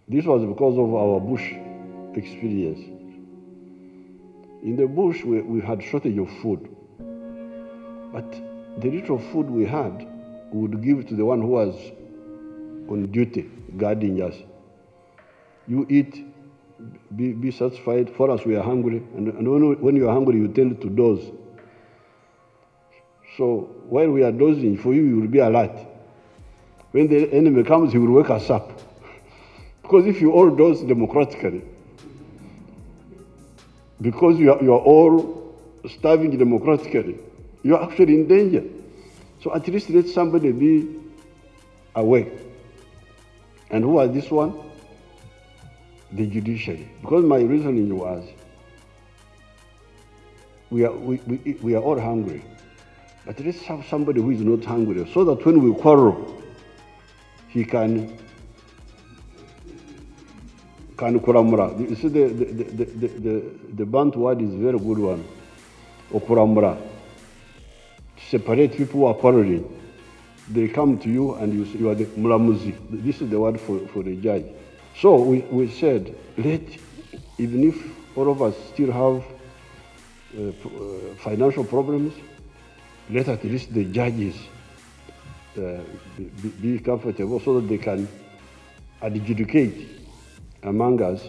This was because of our bush experience. In the bush, we had shortage of food. But the little food we had, we would give to the one who was on duty, guarding us. You eat, be satisfied. For us, we are hungry. And when you are hungry, you tend to doze. So while we are dozing, for you will be alert. When the enemy comes, he will wake us up. Because if you all doze democratically, because you are all starving democratically, you are actually in danger. So at least let somebody be awake. And who was this one? The judiciary. Because my reasoning was, we are all hungry. But let's have somebody who is not hungry, so that when we quarrel, he can kuramura. You see, the Bantu word is a very good one. Okuramura. To separate people who are quarreling. They come to you and you are the mulamuzi. This is the word for the judge. So we said, even if all of us still have financial problems, let at least the judges be comfortable so that they can adjudicate among us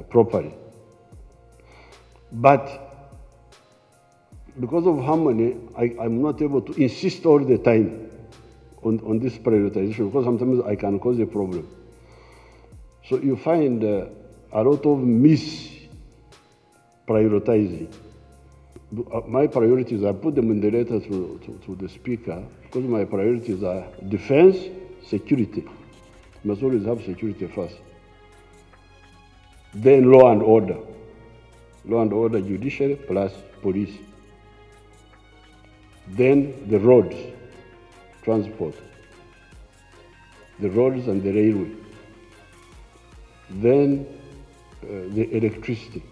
properly. But because of harmony, I'm not able to insist all the time on this prioritization, because sometimes I can cause a problem. So you find a lot of mis-prioritizing. My priorities, I put them in the letter to the speaker, because my priorities are defense, security. You must always have security first. Then law and order. Law and order, judiciary plus police. Then the roads, transport. The roads and the railway. Then the electricity.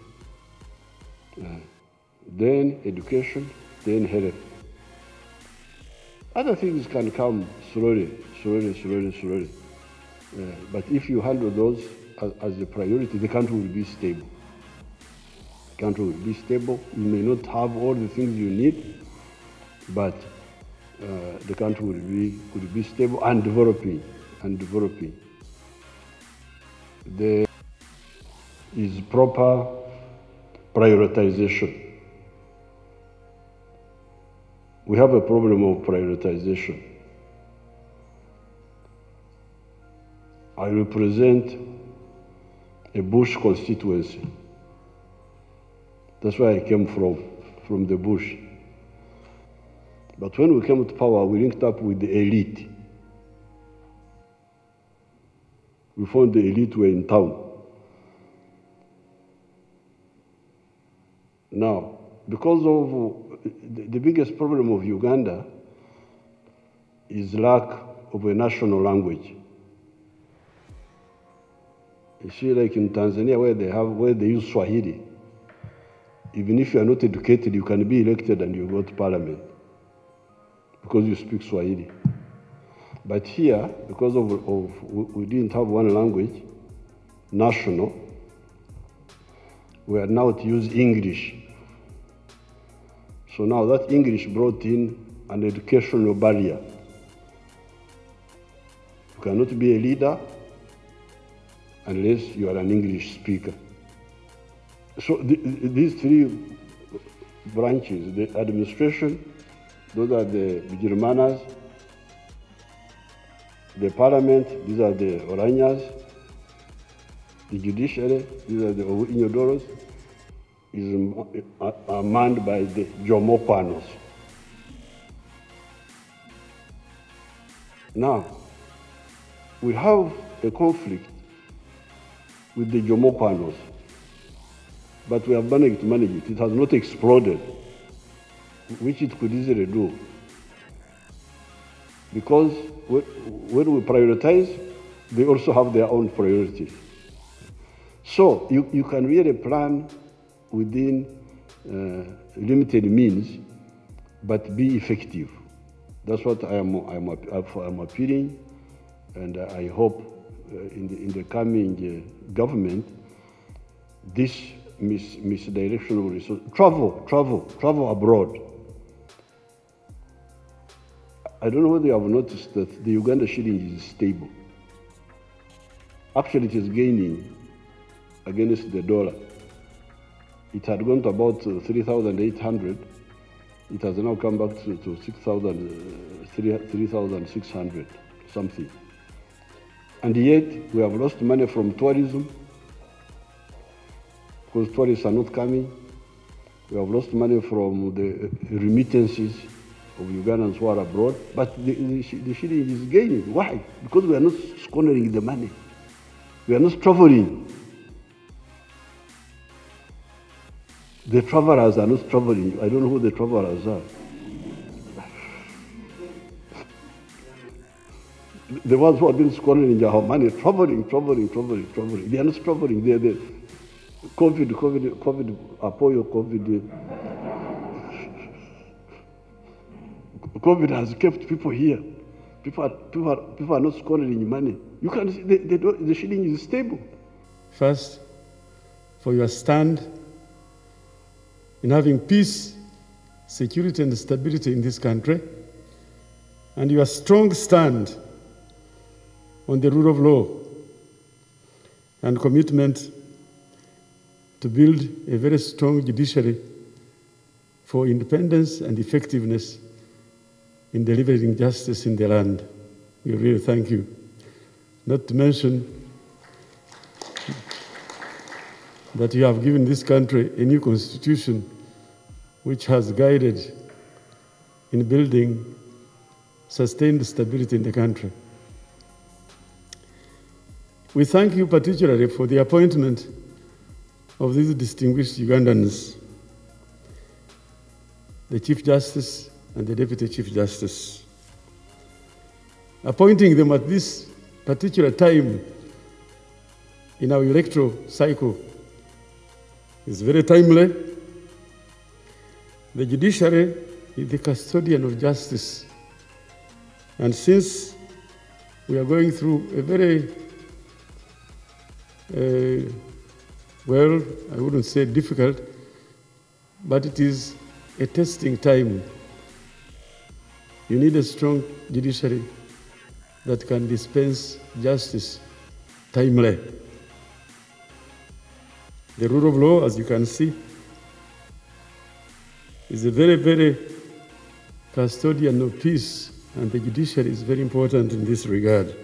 Then education, then health. Other things can come slowly. But if you handle those as a priority, the country will be stable. The country will be stable. You may not have all the things you need, but the country will be stable and developing. There is proper prioritization. We have a problem of prioritization. I represent a bush constituency. That's where I came from the bush. But when we came to power, we linked up with the elite. We found the elite were in town. Now, because of the biggest problem of Uganda is lack of a national language. You see, like in Tanzania, where they use Swahili, even if you are not educated, you can be elected and you go to parliament because you speak Swahili. But here, because we didn't have one language, national, we are now to use English. So now that English brought in an educational barrier. You cannot be a leader unless you are an English speaker. So these three branches, the administration, those are the Bijirmanas, the parliament, these are the Oranyas, the judiciary, these are the Inyodoros, is manned by the Jomokwanos. Now, we have a conflict with the Jomokwanos, but we have managed to manage it. It has not exploded, which it could easily do. Because when we prioritize, they also have their own priorities. So you can really plan within limited means, but be effective. That's what I'm appealing, and I hope in the coming government, this misdirection of resources. Travel abroad. I don't know whether you have noticed that the Uganda shilling is stable. Actually, it is gaining against the dollar. It had gone to about 3,800. It has now come back to 3,600 something. And yet, we have lost money from tourism, because tourists are not coming. We have lost money from the remittances of Ugandans who are abroad, but the shilling is gaining. Why? Because we are not squandering the money. We are not traveling. The travelers are not traveling. I don't know who the travelers are. The ones who have been squandering their money, traveling. They are not traveling. They are the COVID, Apoyo COVID. COVID has kept people here. People are not squandering money. You can see the shilling is stable. First, for your stand in having peace, security, and stability in this country, and your strong stand on the rule of law and commitment to build a very strong judiciary for independence and effectiveness in delivering justice in the land. We really thank you. Not to mention that you have given this country a new constitution which has guided in building sustained stability in the country. We thank you particularly for the appointment of these distinguished Ugandans, the Chief Justice and the Deputy Chief Justice. Appointing them at this particular time in our electoral cycle is very timely. The judiciary is the custodian of justice. And since we are going through a very, well, I wouldn't say difficult, but it is a testing time. You need a strong judiciary that can dispense justice timely. The rule of law, as you can see, is a very, very custodian of peace, and the judiciary is very important in this regard.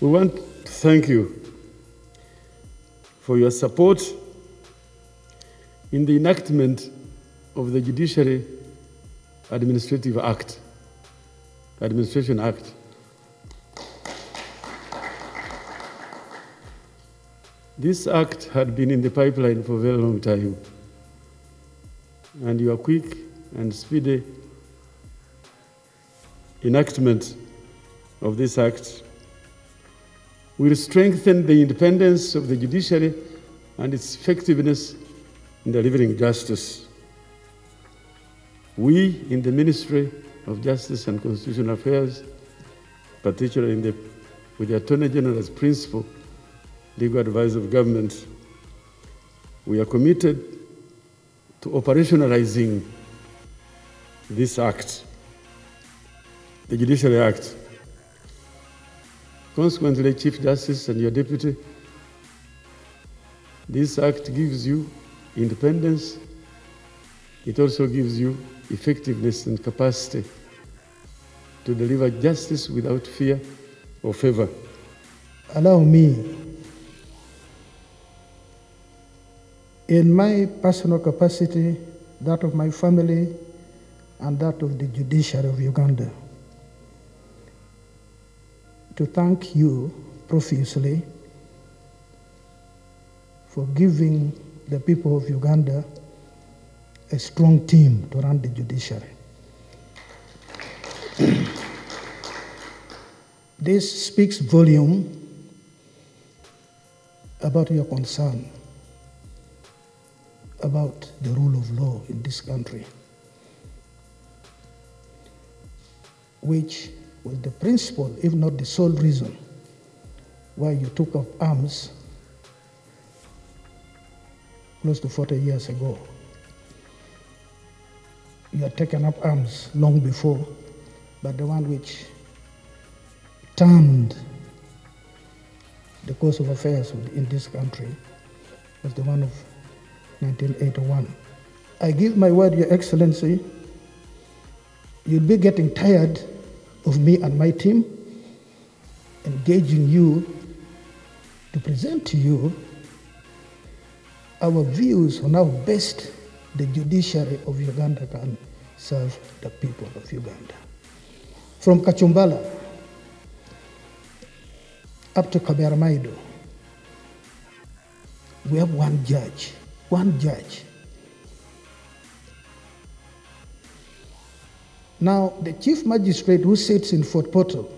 We want to thank you for your support in the enactment of the Judiciary Administration Act. This act had been in the pipeline for a very long time, and your quick and speedy enactment of this act will strengthen the independence of the judiciary and its effectiveness in delivering justice. We in the Ministry of Justice and Constitutional Affairs, particularly with the Attorney General as principal legal advisor of government, we are committed to operationalizing this act, the Judiciary Act. Consequently, Chief Justice and your deputy, this act gives you independence. It also gives you effectiveness and capacity to deliver justice without fear or favor. Allow me, in my personal capacity, that of my family, and that of the judiciary of Uganda, to thank you profusely for giving the people of Uganda a strong team to run the judiciary. This speaks volume about your concern about the rule of law in this country, which was the principal, if not the sole reason, why you took up arms close to 40 years ago. You had taken up arms long before, but the one which turned the course of affairs in this country was the one of 1981. I give my word, Your Excellency, you'll be getting tired of me and my team engaging you to present to you our views on how best the judiciary of Uganda can serve the people of Uganda. From Kachumbala up to Kaberamaido, we have one judge. Now, the chief magistrate who sits in Fort Portal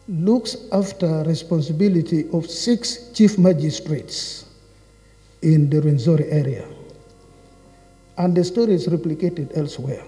looks after responsibility of 6 chief magistrates in the Rwenzori area. And the story is replicated elsewhere.